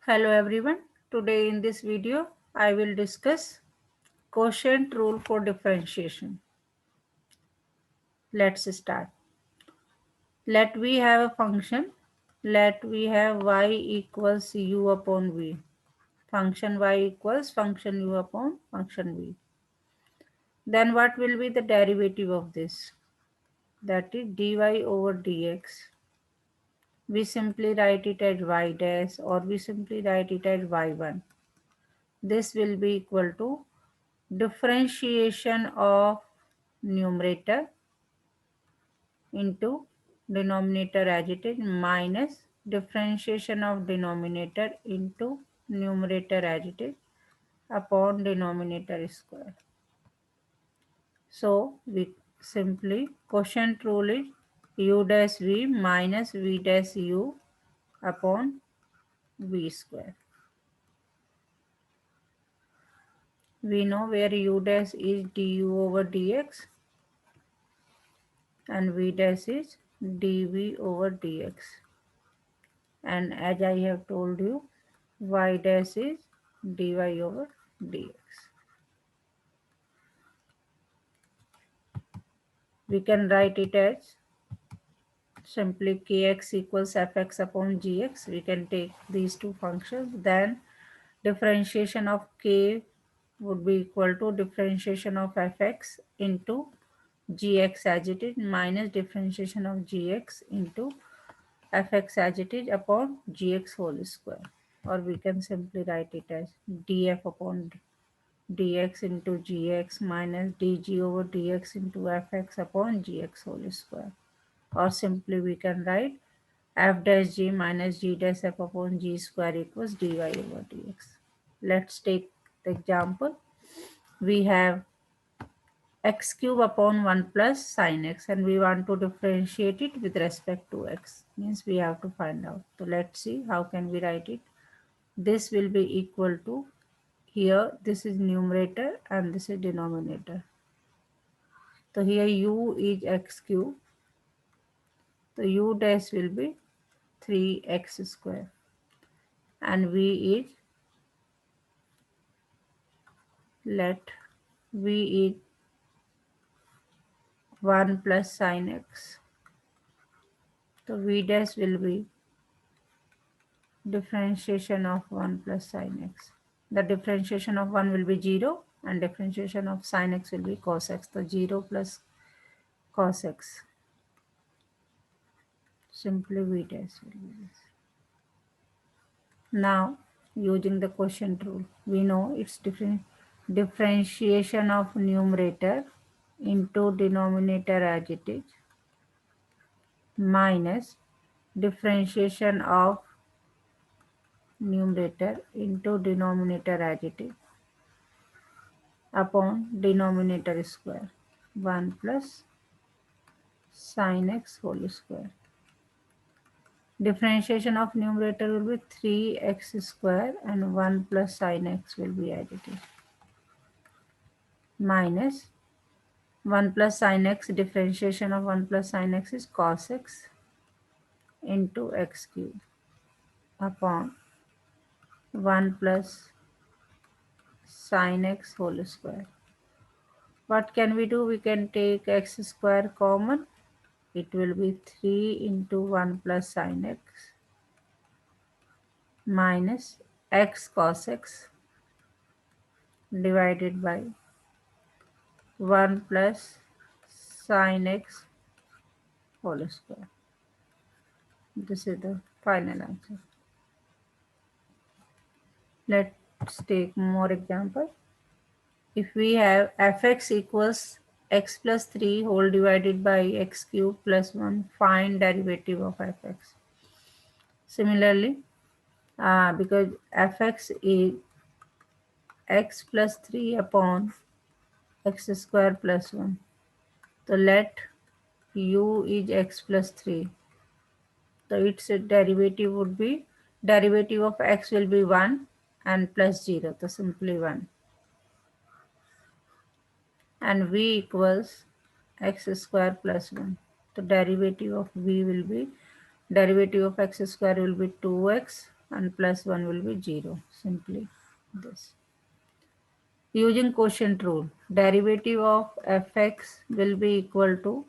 Hello everyone. Today in this video I will discuss quotient rule for differentiation. Let's start. Let we have a function. Let we have y equals u upon v. Function y equals function u upon function v. Then what will be the derivative of this? That is dy over dx. We simply write it as y dash or we simply write it as y1. This will be equal to differentiation of numerator into denominator as it is minus differentiation of denominator into numerator as it is upon denominator square. So we simply quotient rule is u dash v minus v dash u upon v square. We know where u dash is du over dx and v dash is dv over dx. And as I have told you, y dash is dy over dx. We can write it as simply kx equals fx upon gx. We can take these two functions. Then differentiation of k would be equal to differentiation of fx into gx as it is minus differentiation of gx into fx as it is upon gx whole square. Or we can simply write it as df upon dx into gx minus dg over dx into fx upon gx whole square. Or simply we can write f dash g minus g dash f upon g square equals dy over dx. Let's take the example. We have x cube upon 1 plus sine x and we want to differentiate it with respect to x. Means we have to find out. So let's see how can we write it. This will be equal to, here this is numerator and this is denominator. So here u is x cube. So u dash will be 3x square and v is, let v is 1 plus sine x. So v dash will be differentiation of 1 plus sine x. The differentiation of 1 will be 0 and differentiation of sine x will be cos x. So 0 plus cos x. Simply v dash will be this. Now using the quotient rule, we know it's differentiation of numerator into denominator as it is minus differentiation of numerator into denominator as it is upon denominator square 1 plus sin x whole square. Differentiation of numerator will be 3x square and 1 plus sin x will be as it is minus 1 plus sin x, differentiation of 1 plus sin x is cos x into x cube upon 1 plus sin x whole square. What can we do? We can take x square common. It will be 3 into 1 plus sin x minus x cos x divided by 1 plus sin x whole square. This is the final answer. Let's take more example. If we have fx equals x plus 3 whole divided by x cube plus 1, find derivative of fx. Similarly, because fx is x plus 3 upon x square plus 1. So let u is x plus 3. So its derivative would be, derivative of x will be 1 and plus 0. So simply 1. And v equals x square plus 1. So derivative of v will be, derivative of x square will be 2x and plus 1 will be 0. Simply this. Using quotient rule, derivative of fx will be equal to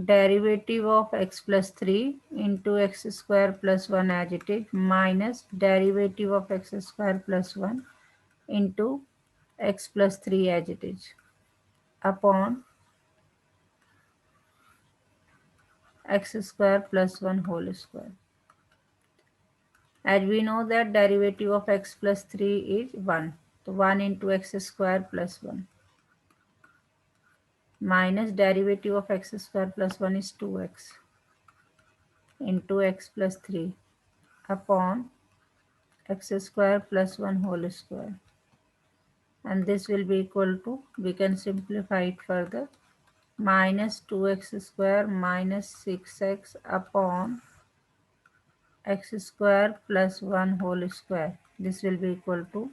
derivative of x plus 3 into x square plus 1 as it is minus derivative of x square plus 1 into x plus 3 as it is upon x square plus 1 whole square. As we know that derivative of x plus 3 is 1. So 1 into x square plus 1 minus derivative of x square plus 1 is 2x into x plus 3 upon x square plus 1 whole square. And this will be equal to, we can simplify it further, minus 2x square minus 6x upon x square plus 1 whole square. This will be equal to,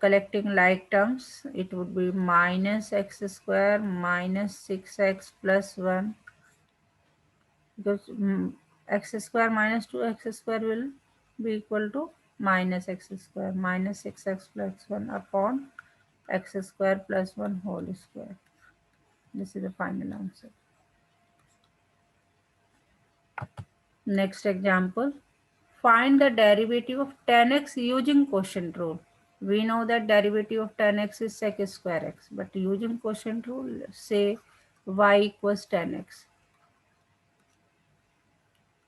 collecting like terms, it would be minus x square minus 6x plus 1, because x square minus 2x square will be equal to minus x square minus 6x plus 1 upon x square plus 1 whole square. This is the final answer. Next example. Find the derivative of tan x using quotient rule. We know that derivative of tan x is sec square x, but using quotient rule, say y equals tan x.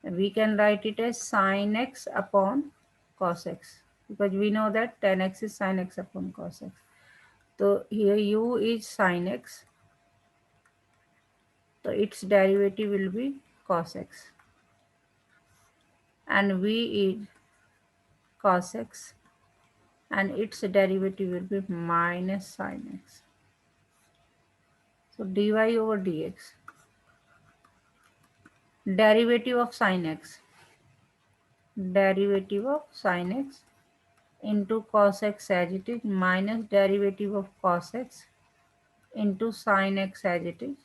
We can write it as sin x upon cos x, because we know that tan x is sin x upon cos x. So here u is sin x, so its derivative will be cos x, and v is cos x, and its derivative will be minus sin x. So dy over dx, derivative of sin x, derivative of sin x into cos x as it is minus derivative of cos x into sin x as it is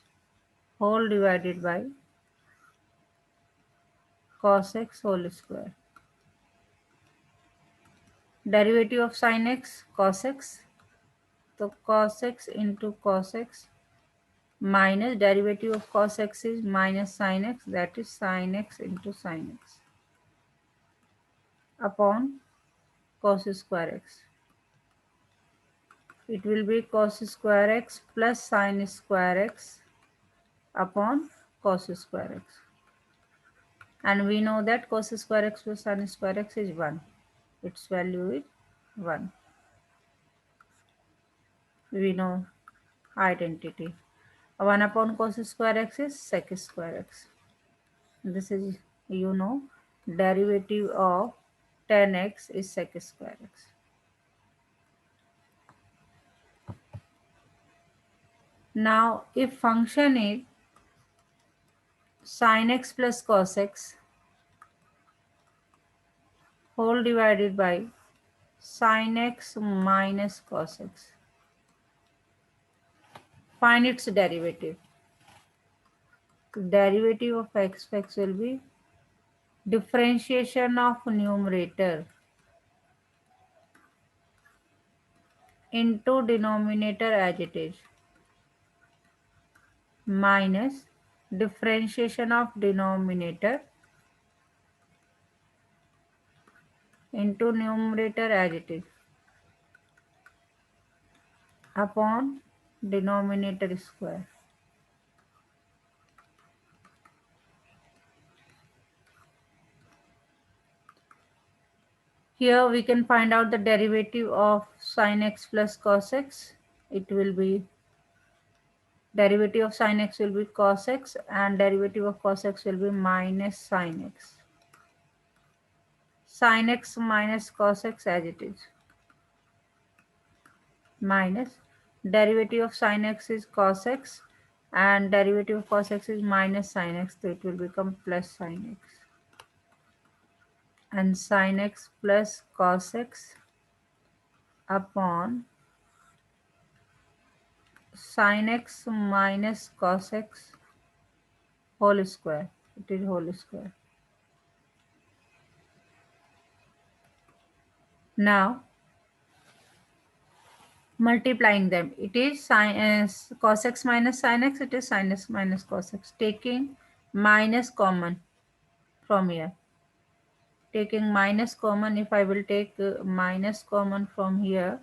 whole divided by cos x whole square. Derivative of sin x, cos x, so cos x into cos x minus derivative of cos x is minus sin x, that is sin x into sin x upon cos square x. It will be cos square x plus sin square x upon cos square x. And we know that cos square x plus sin square x is 1. Its value is 1. We know identity. 1 upon cos square x is sec square x. This is, you know, derivative of tan x is sec square x. Now, if function is sin x plus cos x whole divided by sin x minus cos x, find its derivative. Derivative of x will be differentiation of numerator into denominator as it is minus differentiation of denominator into numerator as it is upon denominator square. Here we can find out the derivative of sin x plus cos x. It will be, derivative of sin x will be cos x and derivative of cos x will be minus sin x. Sin x minus cos x as it is minus derivative of sin x is cos x and derivative of cos x is minus sin x, so it will become plus sin x, and sin x plus cos x upon sin x minus cos x whole square. It is whole square. Now multiplying them, it is cos x minus sin x, it is sin x minus cos x. Taking minus common from here, taking minus common, if I will take minus common from here,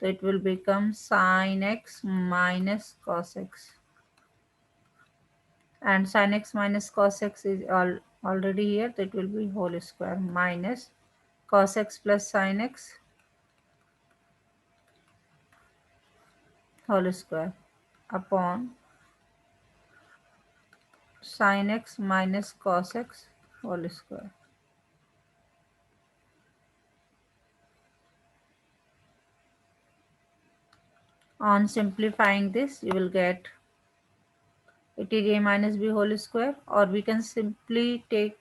so it will become sin x minus cos x, and sin x minus cos x is already here, so it will be whole square minus cos x plus sin x whole square upon sin x minus cos x whole square. On simplifying this, you will get it is a minus b whole square, or we can simply take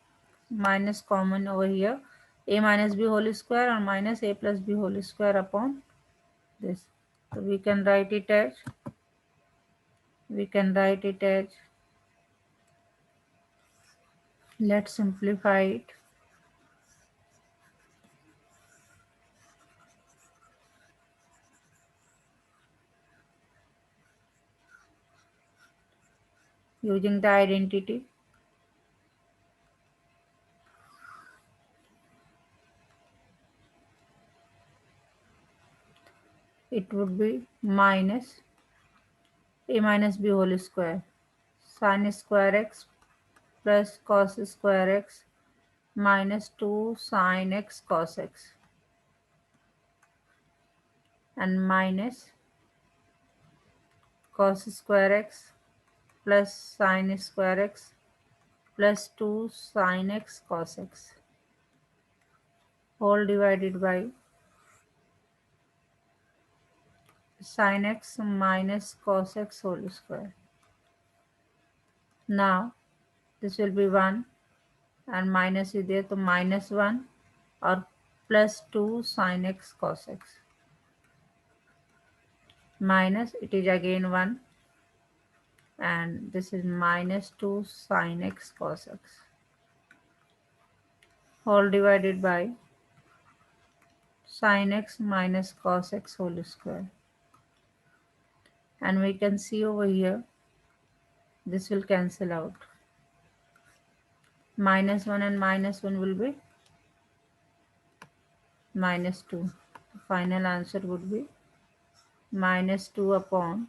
minus common over here, a minus b whole square or minus a plus b whole square upon this. So we can write it as, let's simplify it. Using the identity, it would be minus a minus b whole square sin square x plus cos square x minus 2 sin x cos x, and minus cos square x plus sin square x plus 2 sin x cos x, whole divided by sin x minus cos x whole square. Now this will be 1 and minus is there, so minus 1 or plus 2 sin x cos x, minus it is again 1, and this is minus 2 sin x cos x, whole divided by sin x minus cos x whole square. And we can see over here, this will cancel out. Minus 1 and minus 1 will be minus 2. The final answer would be minus 2 upon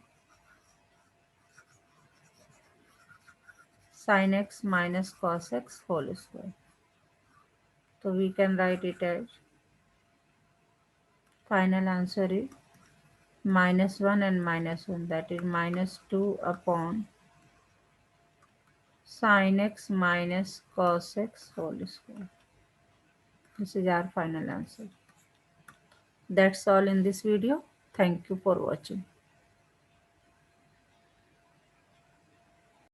sin x minus cos x whole square. So we can write it as, final answer is minus 1 and minus 1, that is minus 2 upon sin x minus cos x whole square. This is our final answer. That's all in this video. Thank you for watching.